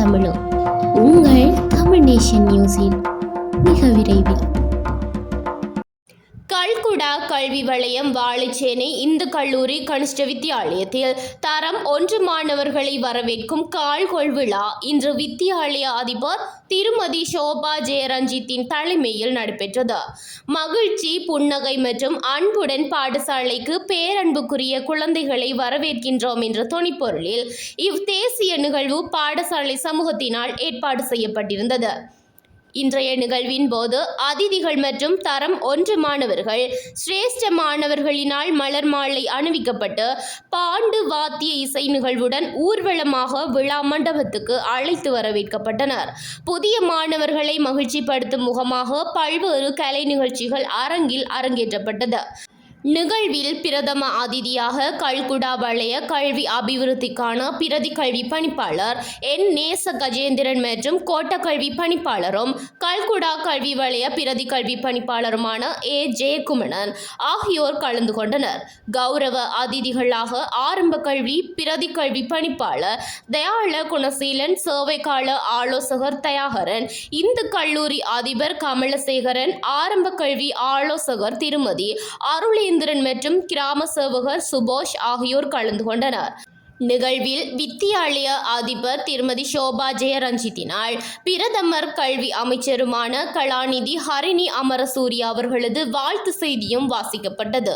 தமிழும் உங்கள் தமிழ் நேஷன் நியூஸில் மிக விரைவில். கல்குடா கல்வி வலயம் வாழைச்சேனை இந்து கல்லூரி கனிஷ்ட வித்தியாலயத்தில் தரம் 1 மாணவர்களை வரவேற்கும் கால்கொள் விழா இன்று வித்தியாலய அதிபர் திருமதி ஷோபா ஜெயரஞ்சித்தின் தலைமையில் நடைபெற்றது. மகிழ்ச்சி, புன்னகை மற்றும் அன்புடன் பாடசாலைக்கு பேரன்புக்குரிய குழந்தைகளை வரவேற்கின்றோம் என்ற துணிப்பொருளில் தேசிய நிகழ்வு பாடசாலை சமூகத்தினால் ஏற்பாடு செய்யப்பட்டிருந்தது. இன்றைய நிகழ்வின் போது அதிதிகள் மற்றும் தரம் 1 மாணவர்கள் சிரேஷ்ட மாணவர்களினால் மலர் மாலை அணிவிக்கப்பட்டு பாண்டு வாத்திய இசை நிகழ்வுடன் ஊர்வலமாக விழா மண்டபத்துக்கு அழைத்து வரவேற்கப்பட்டனர். புதிய மாணவர்களை மகிழ்ச்சிப்படுத்தும் முகமாக பல்வேறு கலை நிகழ்ச்சிகள் அரங்கில் அரங்கேற்றப்பட்டது. நிகழ்வில் பிரதம அதிதியாக கல்குடா வலய கல்வி அபிவிருத்திக்கான பிரதி கல்வி பணிப்பாளர் என். நேச கஜேந்திரன் மற்றும் கோட்ட கல்வி பணிப்பாளரும் கல்குடா கல்வி வலய பிரதி கல்வி பணிப்பாளருமான ஏ. ஜெயக்குமணன் ஆகியோர் கலந்து கொண்டனர். கௌரவ அதிதிகளாக ஆரம்ப கல்வி பிரதி கல்வி பணிப்பாளர் தயாள குணசீலன், சேவைக்கால ஆலோசகர் தயாகரன், இந்து கல்லூரி அதிபர் கமலசேகரன், ஆரம்ப கல்வி ஆலோசகர் திருமதி அருளே மற்றும் கிராம சேவகர் சுபோஷ் ஆகியோர் கலந்து கொண்டனர். நிகழ்வில் வித்தியாலய அதிபர் திருமதி ஷோபா ஜெயரஞ்சித்தினால் பிரதமர் கல்வி அமைச்சருமான கலாநிதி ஹரிணி அமரசூரிய அவர்களது வாழ்த்து செய்தியும் வாசிக்கப்பட்டது.